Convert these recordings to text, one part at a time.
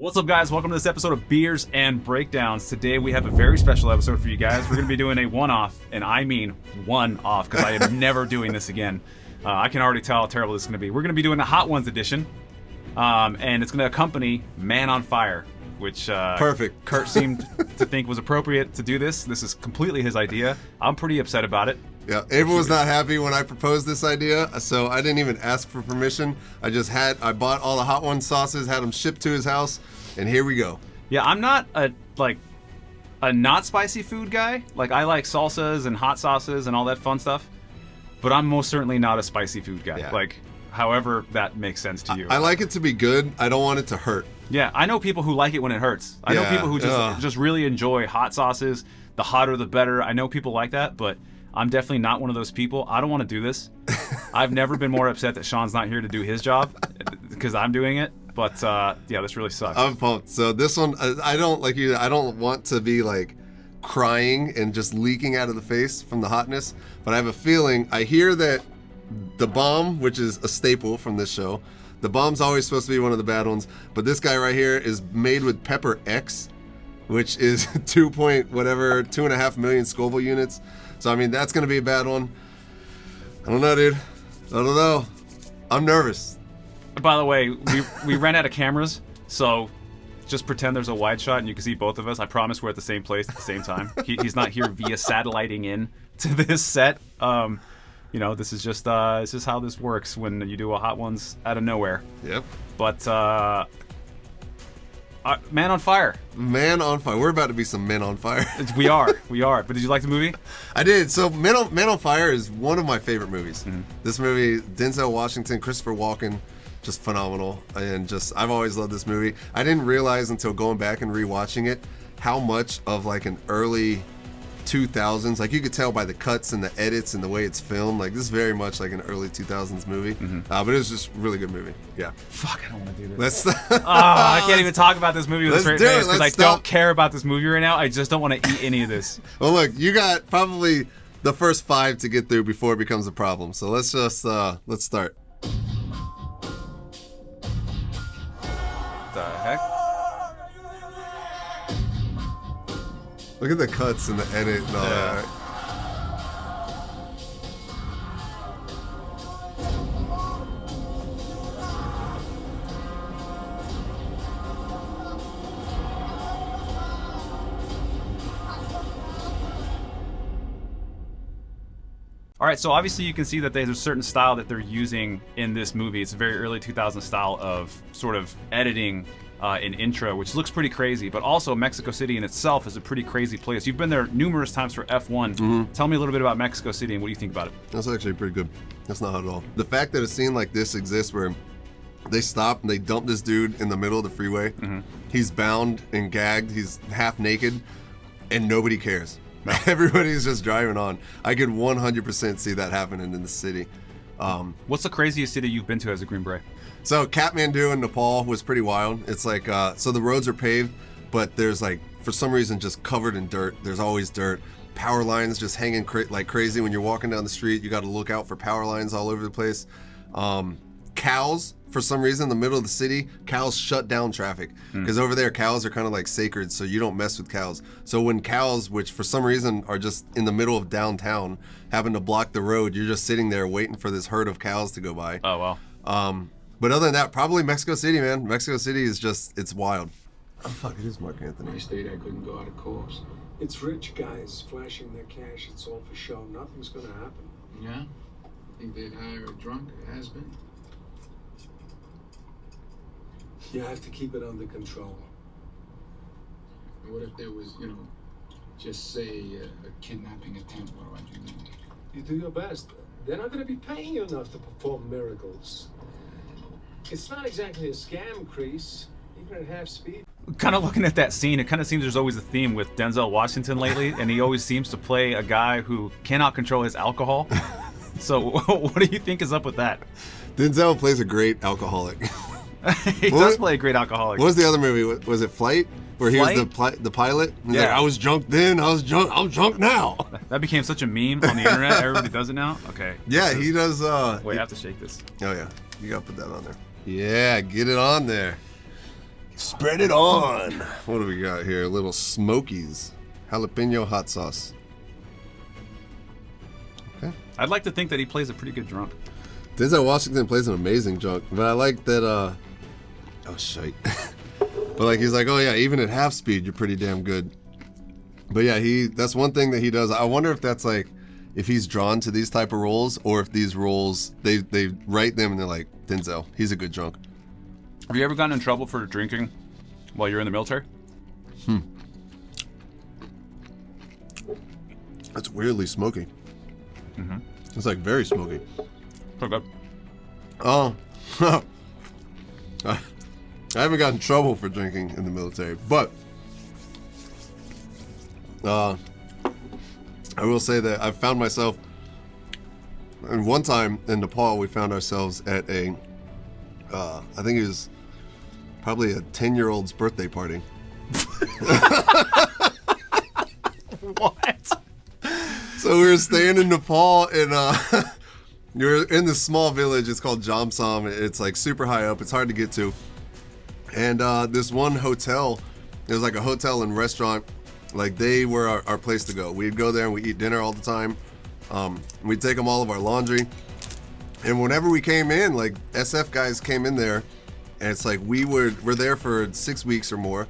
What's up, guys? Welcome to this episode of Beers and Breakdowns. Today we have a very special episode for you guys. We're going to be doing a one-off, and I mean one-off, because I am never doing this again. I can already tell how terrible this is going to be. We're going to be doing a Hot Ones edition, and it's going to accompany Man on Fire, which perfect. Kurt seemed to think was appropriate to do this. This is completely his idea. I'm pretty upset about it. Yeah, Abel was not happy when I proposed this idea, so I didn't even ask for permission. I bought all the Hot Ones sauces, had them shipped to his house, and here we go. Yeah, I'm not a not spicy food guy. Like, I like salsas and hot sauces and all that fun stuff, but I'm most certainly not a spicy food guy. Yeah. Like, however that makes sense to you. I like it to be good. I don't want it to hurt. Yeah, I know people who like it when it hurts. I know people who just really enjoy hot sauces. The hotter the better. I know people like that, but I'm definitely not one of those people. I don't want to do this. I've never been more upset that Sean's not here to do his job because I'm doing it. But yeah, this really sucks. I'm pumped. So this one, I don't want to be like crying and just leaking out of the face from the hotness. But I have a feeling. I hear that the bomb, which is a staple from this show, the bomb's always supposed to be one of the bad ones. But this guy right here is made with pepper X, which is 2.5 million Scoville units. So, I mean, that's going to be a bad one. I don't know, dude. I don't know. I'm nervous. By the way, we ran out of cameras, so just pretend there's a wide shot and you can see both of us. I promise we're at the same place at the same time. He's not here via satelliting in to this set. You know, this is just how this works when you do a Hot Ones out of nowhere. Yep. But Man on Fire. Man on Fire. We're about to be some men on fire. We are. But did you like the movie? I did. So Man on Fire is one of my favorite movies. Mm-hmm. This movie, Denzel Washington, Christopher Walken, just phenomenal. And I've always loved this movie. I didn't realize until going back and rewatching it how much of like an early 2000s, like you could tell by the cuts and the edits and the way it's filmed, like this is very much like an early 2000s movie. Mm-hmm. But it was just a really good movie. Yeah. Fuck, I don't want to do this. I can't even talk about this movie with a straight face because I don't care about this movie right now. I just don't want to eat any of this. Well, look, you got probably the first 5 to get through before it becomes a problem. So let's just let's start. The heck? Look at the cuts and the edit and all that. All right, so obviously you can see that there's a certain style that they're using in this movie. It's a very early 2000s style of sort of editing in intro, which looks pretty crazy, but also Mexico City in itself is a pretty crazy place. You've been there numerous times for F1. Mm-hmm. Tell me a little bit about Mexico City and what do you think about it? That's actually pretty good. That's not hot at all. The fact that a scene like this exists where they stop and they dump this dude in the middle of the freeway, mm-hmm. He's bound and gagged, he's half naked, and nobody cares. Everybody's just driving on. I could 100% see that happening in the city. What's the craziest city you've been to as a Green Beret? So Kathmandu in Nepal was pretty wild. It's like, so the roads are paved, but there's like, for some reason, just covered in dirt. There's always dirt. Power lines just hanging like crazy. When you're walking down the street, you got to look out for power lines all over the place. Cows, for some reason, in the middle of the city, cows shut down traffic. Because over there, cows are kind of like sacred, so you don't mess with cows. So when cows, which for some reason are just in the middle of downtown, happen to block the road, you're just sitting there waiting for this herd of cows to go by. Oh, wow. But other than that, probably Mexico City, man. Mexico City is just, it's wild. Oh, fuck, it is Mark Anthony. My state, I couldn't go out of course. It's rich guys flashing their cash. It's all for show. Nothing's gonna happen. Yeah? Think they'd hire a drunk has-been? You have to keep it under control. And what if there was, just say a kidnapping attempt? What would you do? You do your best. They're not gonna be paying you enough to perform miracles. It's not exactly a scam, Crease, even at half speed. Kind of looking at that scene, it kind of seems there's always a theme with Denzel Washington lately, and he always seems to play a guy who cannot control his alcohol. So what do you think is up with that? Denzel plays a great alcoholic. He does play a great alcoholic. What was the other movie? Was it Flight? Where he was the pilot? He's like, I was drunk then, I'm drunk now. That became such a meme on the internet. Everybody does it now? Okay. Yeah, he does. Wait, I have to shake this. Oh, yeah. You got to put that on there. Yeah, get it on there. Spread it on. What do we got here? Little Smokies. Jalapeno hot sauce. Okay. I'd like to think that he plays a pretty good drunk. Denzel Washington plays an amazing drunk, but I like that, oh shite. But like, he's like, oh yeah, even at half speed, you're pretty damn good. But yeah, that's one thing that he does. I wonder if that's like, if he's drawn to these type of roles, or if these roles, they write them and they're like, Denzel, he's a good drunk. Have you ever gotten in trouble for drinking while you're in the military? That's weirdly smoky. Mm-hmm. It's like very smoky. So good. Oh, I haven't gotten in trouble for drinking in the military, but I will say that I found myself, and one time in Nepal, we found ourselves at a, I think it was probably a 10-year-old's birthday party. What? So we were staying in Nepal, and you're in this small village. It's called Jamsam. It's like super high up. It's hard to get to. And this one hotel, it was like a hotel and restaurant. Like, they were our place to go. We'd go there and we'd eat dinner all the time. We'd take them all of our laundry. And whenever we came in, like, SF guys came in there, and it's like we're there for 6 weeks or more.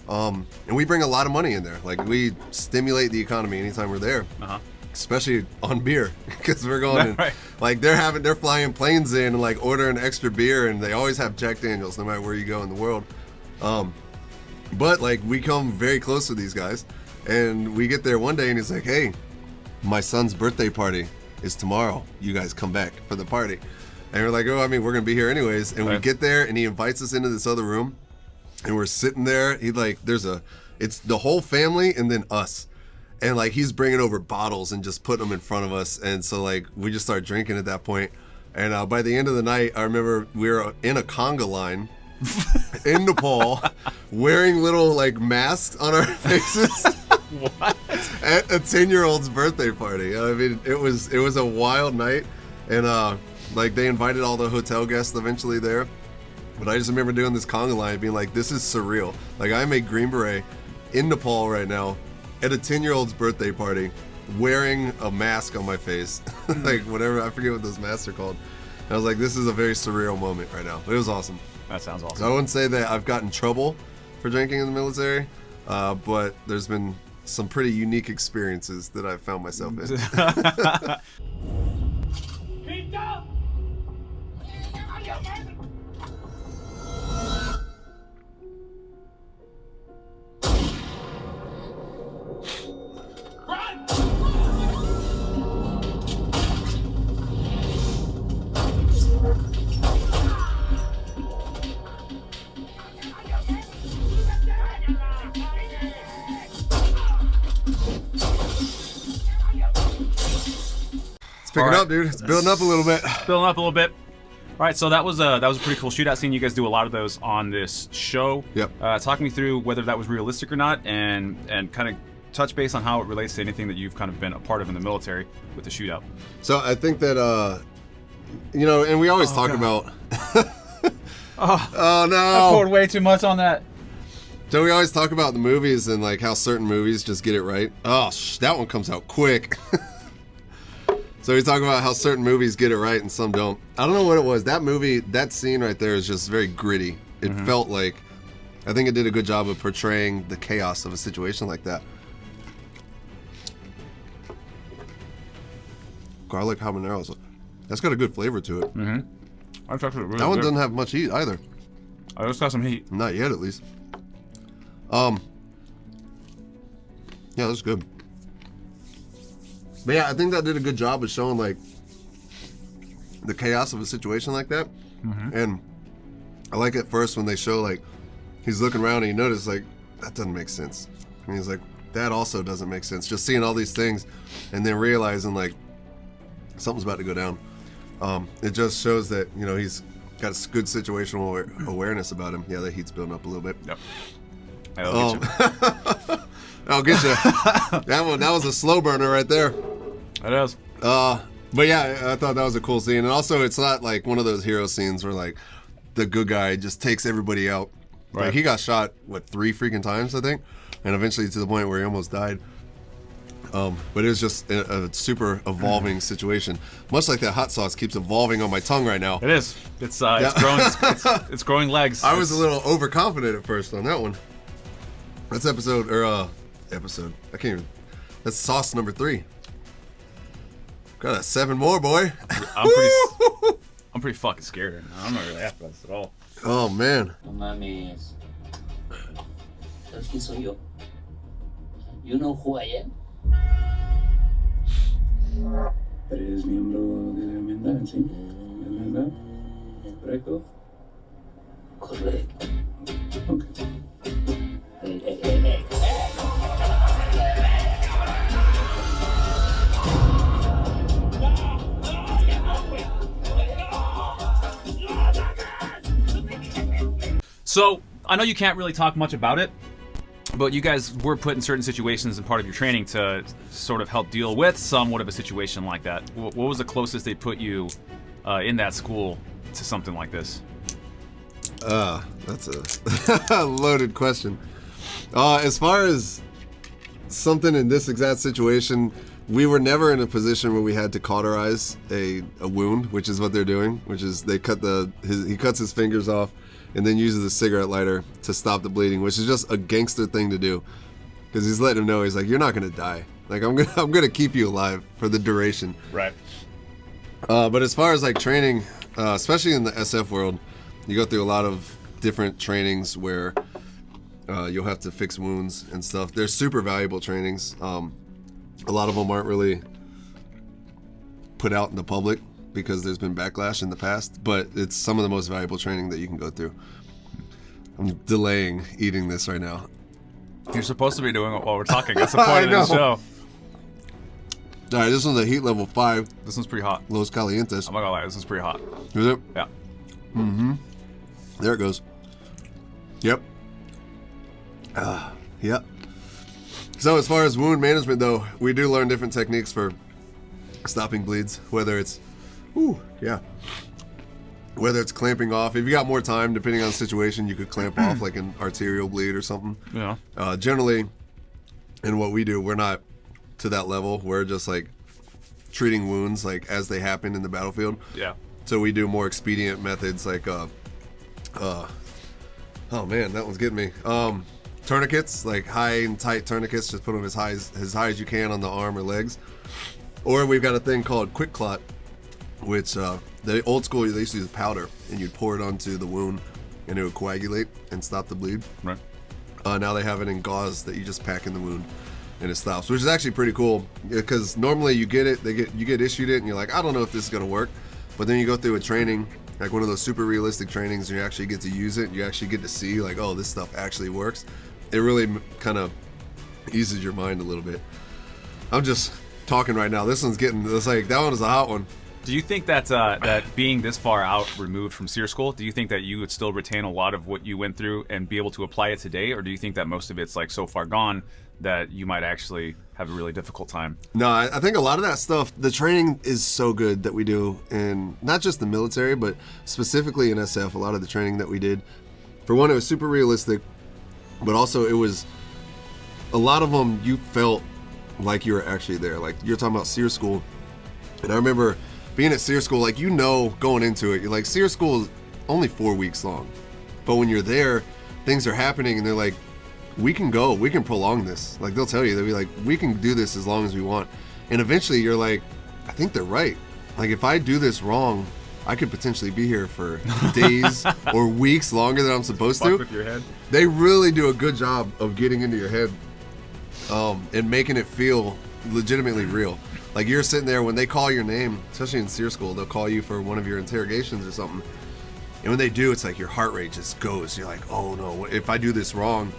And we bring a lot of money in there. Like, we stimulate the economy anytime we're there. Uh-huh. Especially on beer, because we're going in, right. like, they're flying planes in and like ordering extra beer, and they always have Jack Daniels no matter where you go in the world. But like, we come very close to these guys, and we get there one day and he's like, hey, my son's birthday party is tomorrow. You guys come back for the party. And we're like, oh, I mean, we're gonna be here anyways. And we get there and he invites us into this other room, and we're sitting there. He like, it's the whole family and then us. And like, he's bringing over bottles and just putting them in front of us. And so like, we just start drinking at that point. And by the end of the night, I remember we were in a conga line in Nepal, wearing little like masks on our faces. What? At a 10-year-old's birthday party. I mean, it was a wild night. And like, they invited all the hotel guests eventually there. But I just remember doing this conga line being like, this is surreal. Like, I'm a Green Beret in Nepal right now, at a 10-year-old's birthday party, wearing a mask on my face. Like, whatever, I forget what those masks are called. And I was like, this is a very surreal moment right now. It was awesome. That sounds awesome. So I wouldn't say that I've gotten in trouble for drinking in the military, but there's been some pretty unique experiences that I've found myself in. Pick it up, dude. It's building up a little bit. Building up a little bit. All right, so that was a pretty cool shootout scene. You guys do a lot of those on this show. Yep. Talk me through whether that was realistic or not, and kind of touch base on how it relates to anything that you've kind of been a part of in the military with the shootout. So I think that, you know, and we always talk about. Oh no! I poured way too much on that. So we always talk about the movies and like how certain movies just get it right. Oh, that one comes out quick. So we talk about how certain movies get it right and some don't. I don't know what it was. That movie, that scene right there is just very gritty. It felt like, I think it did a good job of portraying the chaos of a situation like that. Garlic habaneros. That's got a good flavor to it. Mm-hmm. That's actually really that one good. doesn't have much heat either. I just got some heat. Not yet, at least. Yeah, that's good. But yeah, I think that did a good job of showing like the chaos of a situation like that. And I like at first when they show like he's looking around and you notice like that doesn't make sense. And he's like, that also doesn't make sense. Just seeing all these things and then realizing like something's about to go down. It just shows that, you know, he's got a good situational awareness about him. Yeah, that heat's building up a little bit. Yep. I'll get you. I'll get you. That was a slow burner right there. It is. But yeah, I thought that was a cool scene. And also, it's not like one of those hero scenes where like the good guy just takes everybody out. Right. Like he got shot 3 freaking times, I think, and eventually to the point where he almost died. But it was just a super evolving situation, much like that hot sauce keeps evolving on my tongue right now. It is. It's growing. It's growing legs. I was a little overconfident at first on that one. That's episode. I can't even. That's sauce number 3. Got 7 more, boy. I'm pretty fucking scared right now. I'm not really happy about this at all. Oh man. No mames. ¿Sabes quién soy yo? You know who I am? ¿Eres miembro de la enmienda, sí? ¿La enmienda? ¿Correcto? Correcto. Ok. Hey. So I know you can't really talk much about it, but you guys were put in certain situations and part of your training to sort of help deal with somewhat of a situation like that. What was the closest they put you in that school to something like this? That's a loaded question. As far as something in this exact situation, we were never in a position where we had to cauterize a wound, which is what they're doing, which is they cut he cuts his fingers off and then uses a cigarette lighter to stop the bleeding, which is just a gangster thing to do, because he's letting him know, he's like, you're not gonna die. Like I'm gonna keep you alive for the duration. Right. But as far as like training, especially in the SF world, you go through a lot of different trainings where you'll have to fix wounds and stuff. They're super valuable trainings. A lot of them aren't really put out in the public because there's been backlash in the past, but it's some of the most valuable training that you can go through. I'm delaying eating this right now. You're supposed to be doing it while we're talking. That's the point of this show. All right, this one's a heat level 5. This one's pretty hot. Los Calientes. I'm not gonna lie, this is pretty hot. Is it? Yeah. Mm-hmm. There it goes. Yep. Yep. So as far as wound management, though, we do learn different techniques for stopping bleeds, whether it's whether it's clamping off. If you got more time, depending on the situation, you could clamp off like an arterial bleed or something. Yeah. Generally, in what we do, we're not to that level. We're just like treating wounds like as they happen in the battlefield. Yeah. So we do more expedient methods like oh man, that one's getting me. Tourniquets, like high and tight tourniquets, just put them as high as you can on the arm or legs. Or we've got a thing called quick clot, which the old school, they used to use powder and you'd pour it onto the wound and it would coagulate and stop the bleed. Right. Now they have it in gauze that you just pack in the wound and it stops, which is actually pretty cool, because normally you get it, you get issued it and you're like, I don't know if this is gonna work, but then you go through a training, like one of those super realistic trainings, and you actually get to use it, you actually get to see like, oh, this stuff actually works. It really kind of eases your mind a little bit. I'm just talking right now. This one's it's like, that one is a hot one. Do you think that that being this far out removed from SEER school, do you think that you would still retain a lot of what you went through and be able to apply it today, or do you think that most of it's like so far gone that you might actually have a really difficult time? No, I think a lot of that stuff, the training is so good that we do in not just the military, but specifically in SF, a lot of the training that we did. For one, it was super realistic, but also it was, a lot of them you felt like you were actually there. Like you're talking about SEER school, and I remember being at SEER school, like, you know, going into it, you're like, SEER school is only 4 weeks long, but when you're there, things are happening and they're like, we can prolong this. Like they'll tell you, they'll be like, we can do this as long as we want. And eventually you're like, I think they're right. Like if I do this wrong, I could potentially be here for days or weeks longer than I'm supposed to. With your head. They really do a good job of getting into your head and making it feel legitimately real. Like you're sitting there, when they call your name, especially in SEER school, they'll call you for one of your interrogations or something. And when they do, it's like your heart rate just goes. You're like, oh no, if I do this wrong,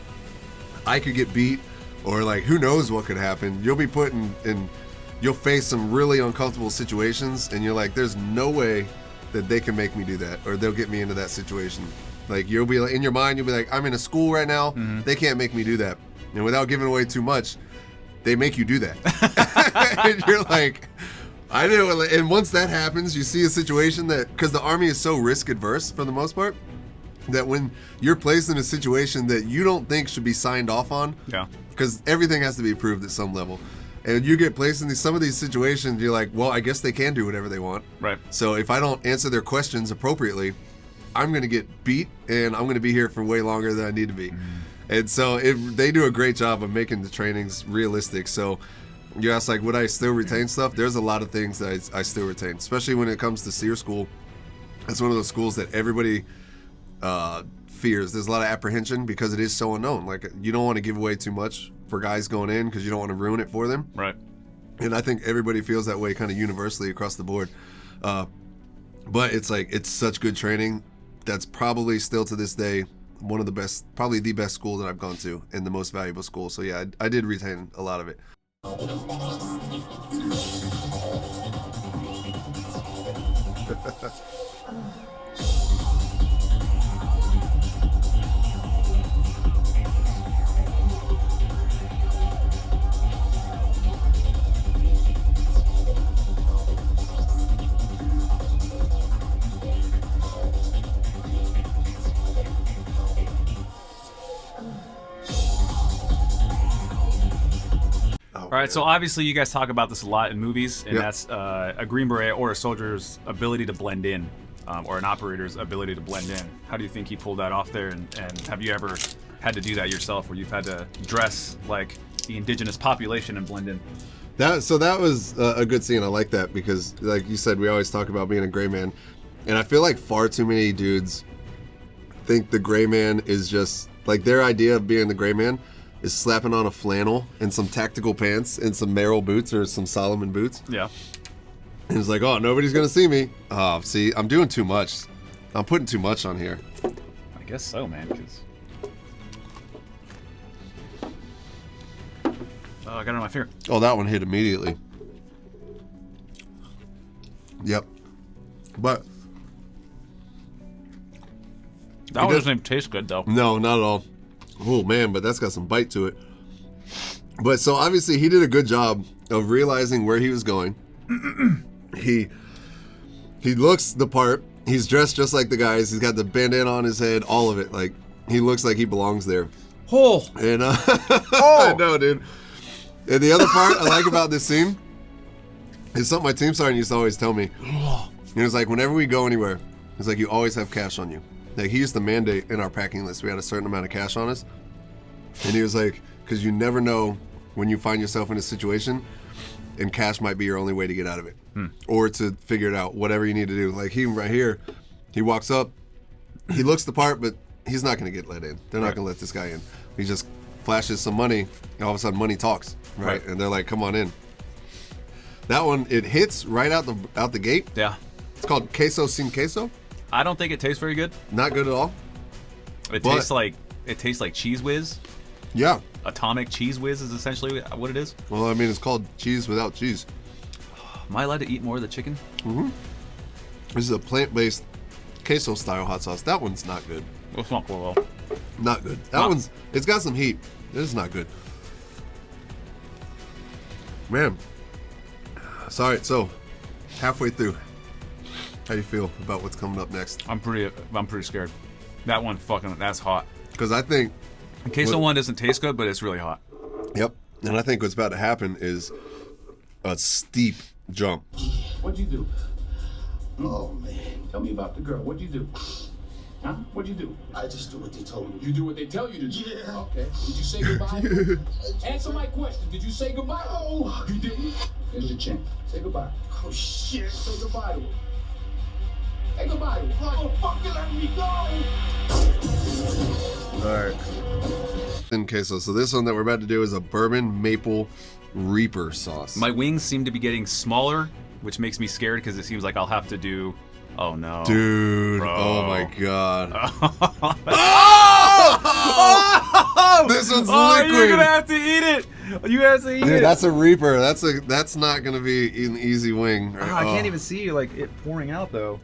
I could get beat, or like who knows what could happen. You'll be put in you'll face some really uncomfortable situations, and you're like, there's no way that they can make me do that, or they'll get me into that situation. Like you'll be like, in your mind, you'll be like, I'm in a school right now, they can't make me do that. And without giving away too much, they make you do that. And you're like, I know. And once that happens, you see a situation that, because the Army is so risk adverse for the most part, that when you're placed in a situation that you don't think should be signed off on, Yeah. because everything has to be approved at some level, and you get placed in some of these situations, you're like, well, I guess they can do whatever they want. Right. So if I don't answer their questions appropriately, I'm going to get beat, and I'm going to be here for way longer than I need to be. And so they do a great job of making the trainings realistic. So you ask, like, would I still retain stuff? There's a lot of things that I still retain, especially when it comes to SEER school. It's one of those schools that everybody fears. There's a lot of apprehension because it is so unknown. Like, you don't want to give away too much for guys going in because you don't want to ruin it for them. Right. And I think everybody feels that way kind of universally across the board. But it's like, it's such good training. That's probably still to this day one of the best, probably the best school that I've gone to and the most valuable school. So yeah, I did retain a lot of it. All right, so obviously you guys talk about this a lot in movies, and Yep. that's a Green Beret or a soldier's ability to blend in, or an operator's ability to blend in. How do you think he pulled that off there, and have you ever had to do that yourself, where you've had to dress like the indigenous population and blend in? That was a good scene. I like that because, like you said, we always talk about being a gray man, and I feel like far too many dudes think the gray man is just like, their idea of being the gray man is slapping on a flannel and some tactical pants and some Merrill boots or some Solomon boots. Yeah. And it's like, oh, nobody's gonna see me. Oh, see, I'm doing too much. I'm putting too much on here. I guess so, man. Cause oh, I got it on my finger. Oh, that one hit immediately. Yep. But That one doesn't even taste good, though. no, not at all. Oh man, but that's got some bite to it. But so obviously he did a good job of realizing where he was going. He looks the part. He's dressed just like the guys. He's got the bandana on his head, all of it. Like, he looks like he belongs there. Oh, And I know, dude. And the other part I like about this scene is something my team sergeant used to always tell me. He was like, whenever we go anywhere, he's like, you always have cash on you. Like, he used to mandate in our packing list, we had a certain amount of cash on us. And he was like, because you never know when you find yourself in a situation, and cash might be your only way to get out of it. Or to figure it out, whatever you need to do. Like, he right here, he walks up, he looks the part, but he's not going to get let in. They're not going to let this guy in. He just flashes some money, and all of a sudden money talks, right? And they're like, come on in. That one, it hits right out the gate. yeah. It's called queso sin queso. I don't think it tastes very good. Not good at all. It But- tastes like Cheese Whiz. Yeah. Atomic Cheese Whiz is essentially what it is. Well, I mean, it's called cheese without cheese. Am I allowed to eat more of the chicken? This is a plant-based queso-style hot sauce. That one's not good. It's not well. Not good. That Not- one's, it's got some heat. This is not good. Man. Sorry, so halfway through. How do you feel about what's coming up next? I'm pretty scared. That one that's hot. Because I think, The queso one doesn't taste good, but it's really hot. yep, and I think what's about to happen is a steep jump. What'd you do? Oh, man. Tell me about the girl. What'd you do? Huh? What'd you do? I just do what they told me. You do what they tell you to do? Yeah. Okay. Did you say goodbye? Answer my question. Did you say goodbye? Oh, you didn't? Here's your chance. Say goodbye. Oh, shit. Say goodbye to her. Say goodbye to her. Oh, fucking let me go. All right. In queso. So this one that we're about to do is a bourbon maple reaper sauce. My wings seem to be getting smaller, which makes me scared because it seems like I'll have to do. Oh no, Dude, Bro. oh my god. Oh! This one's Oh, liquid. you're gonna have to eat it. You have to eat Dude, it. that's a reaper. That's not gonna be an easy wing. Oh, I can't even see like it pouring out though.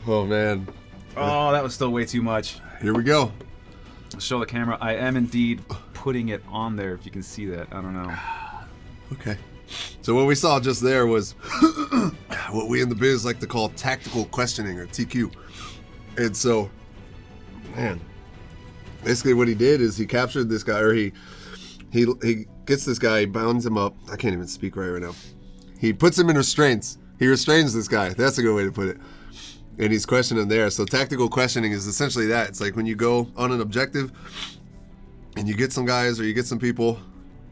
Oh man. Oh, that was still way too much. Here we go. Show the camera. I am indeed putting it on there. If you can see that, I don't know. Okay. So what we saw just there was what we in the biz like to call tactical questioning, or TQ. And so Man. Basically what he did is he captured this guy, or he gets this guy, he bounds him up. I can't even speak right now. He puts him in restraints. He restrains this guy. That's a good way to put it. And he's questioning him there. So tactical questioning is essentially that. It's like when you go on an objective and you get some guys or you get some people,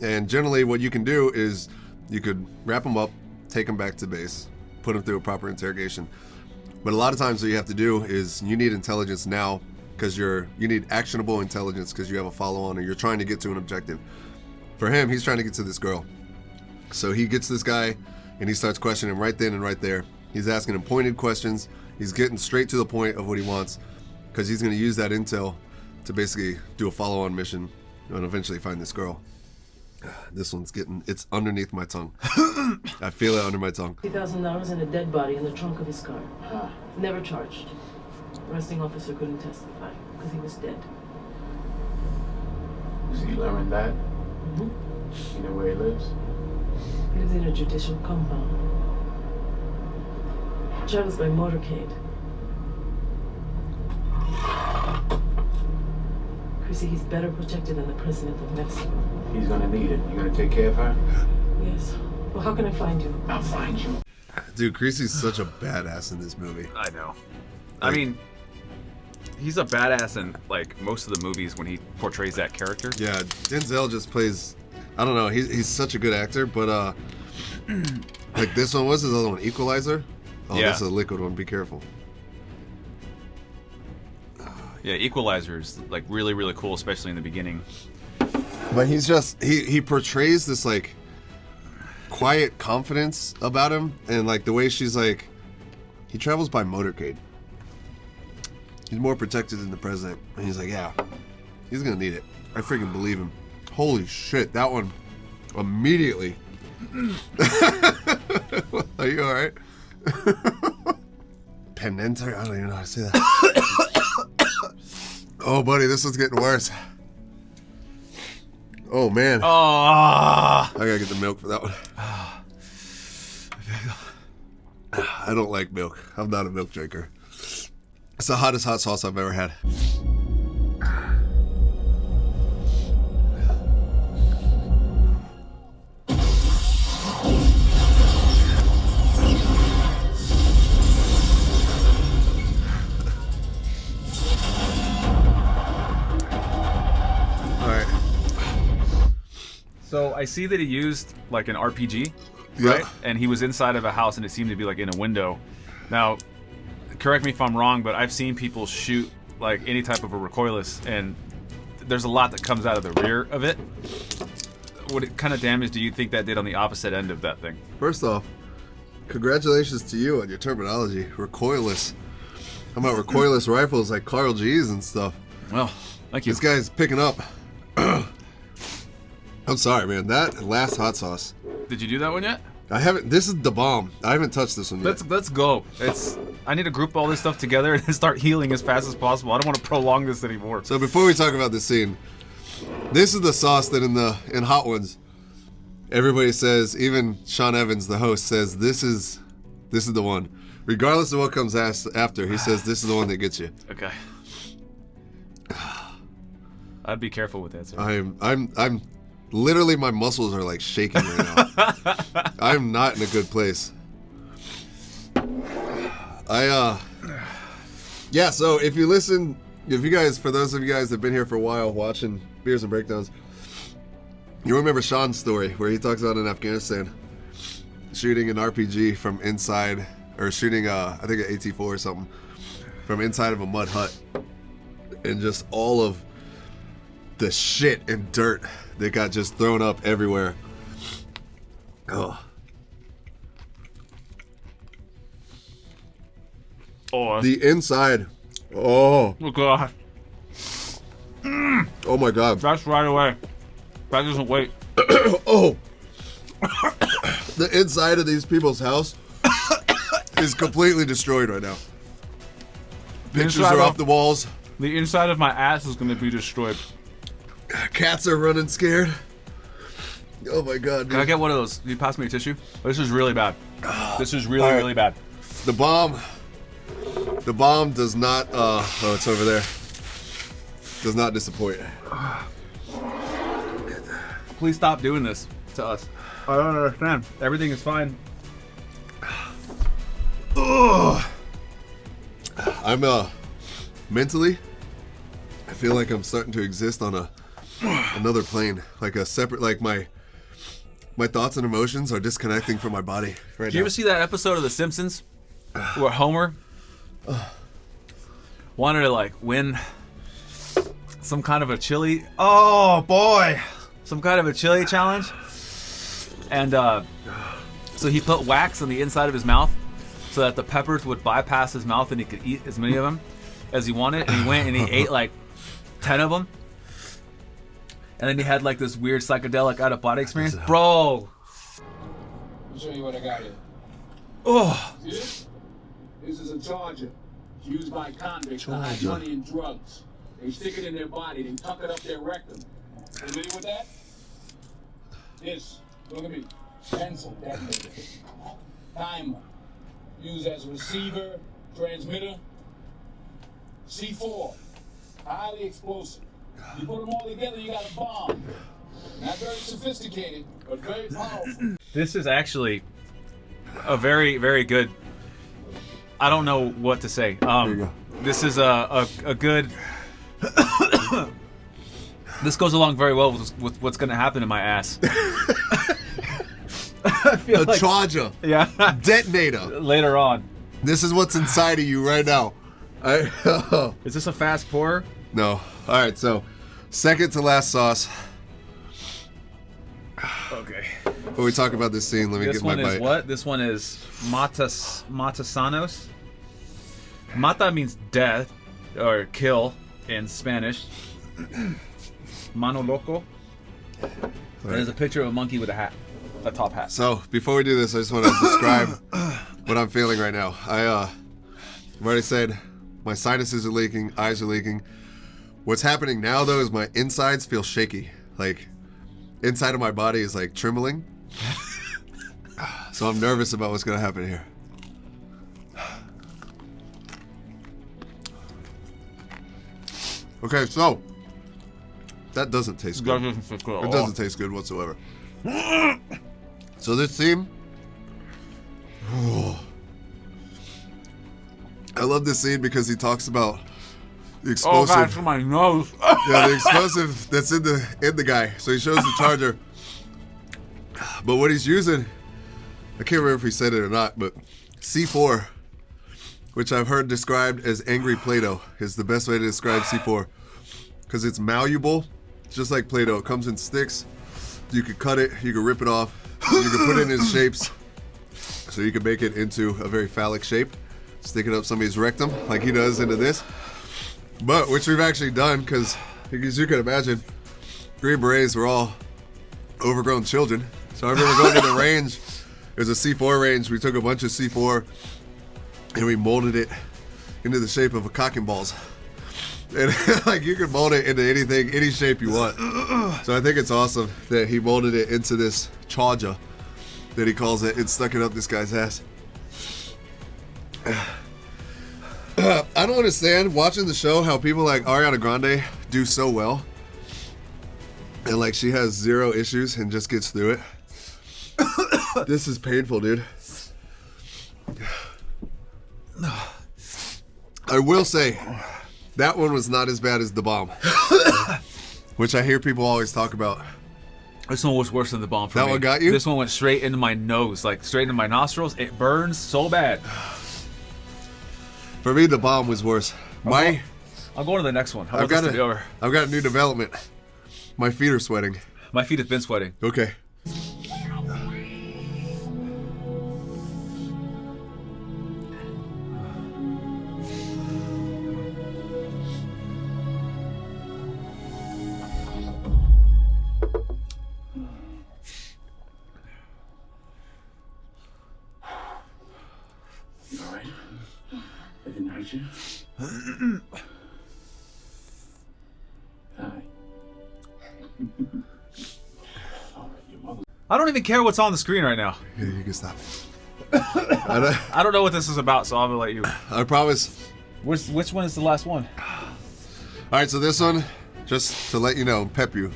and generally what you can do is you could wrap them up, take them back to base, put them through a proper interrogation. But a lot of times what you have to do is you need intelligence now, because you need actionable intelligence because you have a follow-on or you're trying to get to an objective. For him, he's trying to get to this girl. So he gets this guy and he starts questioning him right then and right there. He's asking him pointed questions. He's getting straight to the point of what he wants, because he's going to use that intel to basically do a follow-on mission and eventually find this girl. This one's it's underneath my tongue. I feel it under my tongue. $50,000 and a dead body in the trunk of his car. Never charged. Arresting officer couldn't testify because he was dead. So you learned that? Mm-hmm. You know where he lives? He lives in a judicial compound. Travels by motorcade. Chrissy, he's better protected than the president of Mexico. He's gonna need it. You gonna take care of her? Yes. Well, how can I find you? I'll find you. Dude, Creasy's such a badass in this movie. I know. I mean, he's a badass in like most of the movies when he portrays that character. Yeah, Denzel just plays. I don't know. He's such a good actor, but like this one, what's his other one? Equalizer. Oh, Yeah. That's a liquid one. Be careful. Yeah, Equalizer is like really, really cool, especially in the beginning. But he's just he portrays this like quiet confidence about him, and like the way she's like, he travels by motorcade. He's more protected than the president, and he's like, yeah, he's gonna need it. I freaking believe him. Holy shit, that one immediately. Are you all right? Penenter? I don't even know how to say that. Oh, buddy, this one's getting worse. Oh, man. Oh, I gotta get the milk for that one. I don't like milk. I'm not a milk drinker. It's the hottest hot sauce I've ever had. so I see that he used like an RPG, Yeah. right? And he was inside of a house, and it seemed to be like in a window. Now, correct me if I'm wrong, but I've seen people shoot like any type of a recoilless, and there's a lot that comes out of the rear of it. What kind of damage do you think that did on the opposite end of that thing? First off, congratulations to you on your terminology. Recoilless. How about recoilless rifles like Carl G's and stuff? Well, thank you. This guy's picking up. I'm sorry, man. That last hot sauce. Did you do that one yet? I haven't. This is the bomb. I haven't touched this one yet. Let's go. I need to group all this stuff together and start healing as fast as possible. I don't want to prolong this anymore. So before we talk about this scene, this is the sauce that in Hot Ones, everybody says, even Sean Evans, the host, says this is the one. Regardless of what comes after, he says this is the one that gets you. Okay. I'd be careful with that, sir. I'm literally, my muscles are like shaking right now. I'm not in a good place. Yeah, so if you guys, for those of you guys that have been here for a while watching Beers and Breakdowns, you remember Sean's story where he talks about in Afghanistan shooting an RPG from inside, or shooting I think an AT-4 or something from inside of a mud hut, and just all of the shit and dirt that got just thrown up everywhere. Oh. Oh, The inside. Oh. oh God. Oh my God. That's right away. That doesn't wait. Oh. The inside of these people's house is completely destroyed right now. Pictures inside are of- off the walls. The inside of my ass is going to be destroyed. Cats are running scared. Oh my God, Can I dude. get one of those? Can you pass me a tissue? This is really bad. This is really, All right. really bad. The bomb does not, oh, it's over there. does not disappoint. Please stop doing this to us. I don't understand. Everything is fine. I'm mentally, I feel like I'm starting to exist on another plane, like a separate, like my thoughts and emotions are disconnecting from my body right now. Did you ever see that episode of The Simpsons where Homer wanted to like win some kind of a chili? Oh boy, some kind of a chili challenge, and so he put wax on the inside of his mouth so that the peppers would bypass his mouth and he could eat as many of them as he wanted. And he went and he ate like 10 of them. And then he had like this weird psychedelic out-of-body experience. Bro! Let me show you what I got here. Oh! See this? This is a charger used by convicts to hide money and drugs. They stick it in their body, they tuck it up their rectum. Familiar with that? This, look at me. Pencil detonator. Timer. Used as receiver, transmitter. C4. Highly explosive. You put them all together, you got a bomb. Not very sophisticated, but very powerful. This is a very, very good... I don't know what to say. There you go. This is a good... This goes along very well with what's going to happen in my ass. I feel A charger. Yeah. Detonator. Later on. This is what's inside of you right now. Is this a fast pour? No. All right, so second to last sauce. Okay. Before we talk about this scene, let me This get my one is bite. what? This one is matasanos. Mata means death or kill in Spanish. Mano loco. And there's a picture of a monkey with a top hat. So before we do this, I just want to describe what I'm feeling right now. I've already said my sinuses are leaking, eyes are leaking. What's happening now though is my insides feel shaky. Like inside of my body is like trembling. So I'm nervous about what's gonna happen here. Okay, so that doesn't taste good. It doesn't taste good whatsoever. So this scene, I love this scene because he talks about the explosive. Oh God, for my nose. Yeah, the explosive that's in the guy. So he shows the charger, but what he's using, I can't remember if he said it or not, but C4, which I've heard described as angry Play-Doh, is the best way to describe C4 because it's malleable, just like Play-Doh. It comes in sticks. You could cut it, you could rip it off, you could put it in shapes, so you could make it into a very phallic shape. Stick it up somebody's rectum, like he does into this. But, which we've actually done, because you can imagine, Green Berets were all overgrown children. So I remember going to the range, there's a C4 range, we took a bunch of C4, and we molded it into the shape of a cock and balls. And like you can mold it into anything, any shape you want. So I think it's awesome that he molded it into this charger that he calls it and stuck it up this guy's ass. I don't understand watching the show how people like Ariana Grande do so well. And like she has zero issues and just gets through it. This is painful, dude. I will say, that one was not as bad as the bomb, which I hear people always talk about. This one was worse than the bomb for me. That one got you? This one went straight into my nose, like straight into my nostrils. It burns so bad. For me, the bomb was worse. I'm going to the next one. I've got a new development. My feet are sweating. My feet have been sweating. Okay. You all right? I didn't hurt you? Hi. All right, your mother. I don't even care what's on the screen right now. Yeah, you can stop. I don't know what this is about, so I'm gonna let you. I promise. Which one is the last one? All right, so this one, just to let you know, prep you.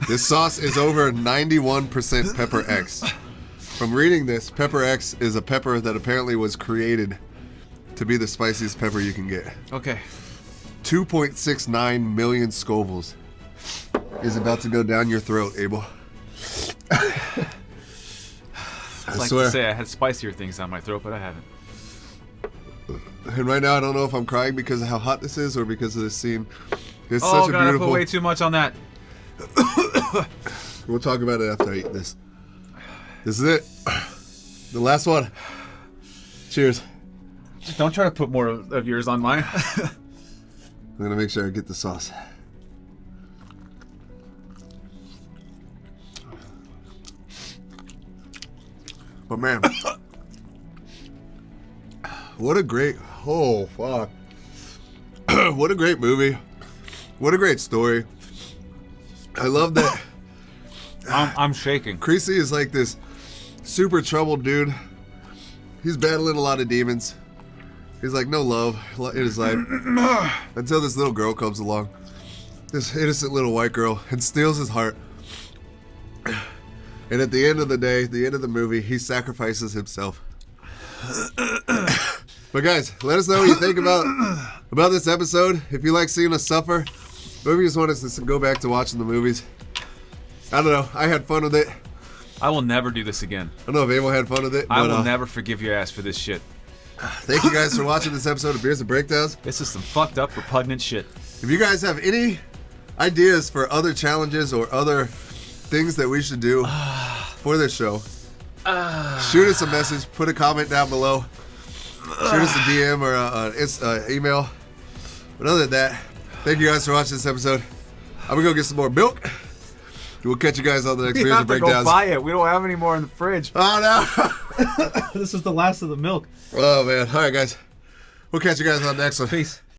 This sauce is over 91% Pepper X. From reading this, Pepper X is a pepper that apparently was created to be the spiciest pepper you can get. Okay. 2.69 million Scovilles is about to go down your throat, Abel. I I'd swear. like to say I had spicier things down my throat, but I haven't. And right now, I don't know if I'm crying because of how hot this is or because of this scene. It's Oh such a god, I beautiful. put way too much on that. We'll talk about it after I eat this. This is it. The last one. Cheers. Don't try to put more of yours on mine. I'm gonna make sure I get the sauce. But man, what a great, oh fuck. What a great movie. What a great story. I love that. I'm shaking. Creasy is like this super troubled dude. He's battling a lot of demons. He's like no love in his life until this little girl comes along, this innocent little white girl, and steals his heart. And at the end of the day, the end of the movie, he sacrifices himself. But guys, let us know what you think about this episode. If you like seeing us suffer, or if you just want us to go back to watching the movies. I don't know. I had fun with it. I will never do this again. I don't know if Abel had fun with it. I But, will never forgive your ass for this shit. Thank you guys for watching this episode of Beers and Breakdowns. This is some fucked up, repugnant shit. If you guys have any ideas for other challenges or other things that we should do for this show, shoot us a message, put a comment down below, shoot us a DM or an email. But other than that, thank you guys for watching this episode. I'm gonna go get some more milk. We'll catch you guys on the next We Beers have and to go Breakdowns. buy it. We don't have any more in the fridge. Oh no! This is the last of the milk. Oh man! All right, guys. We'll catch you guys on the next one. Peace.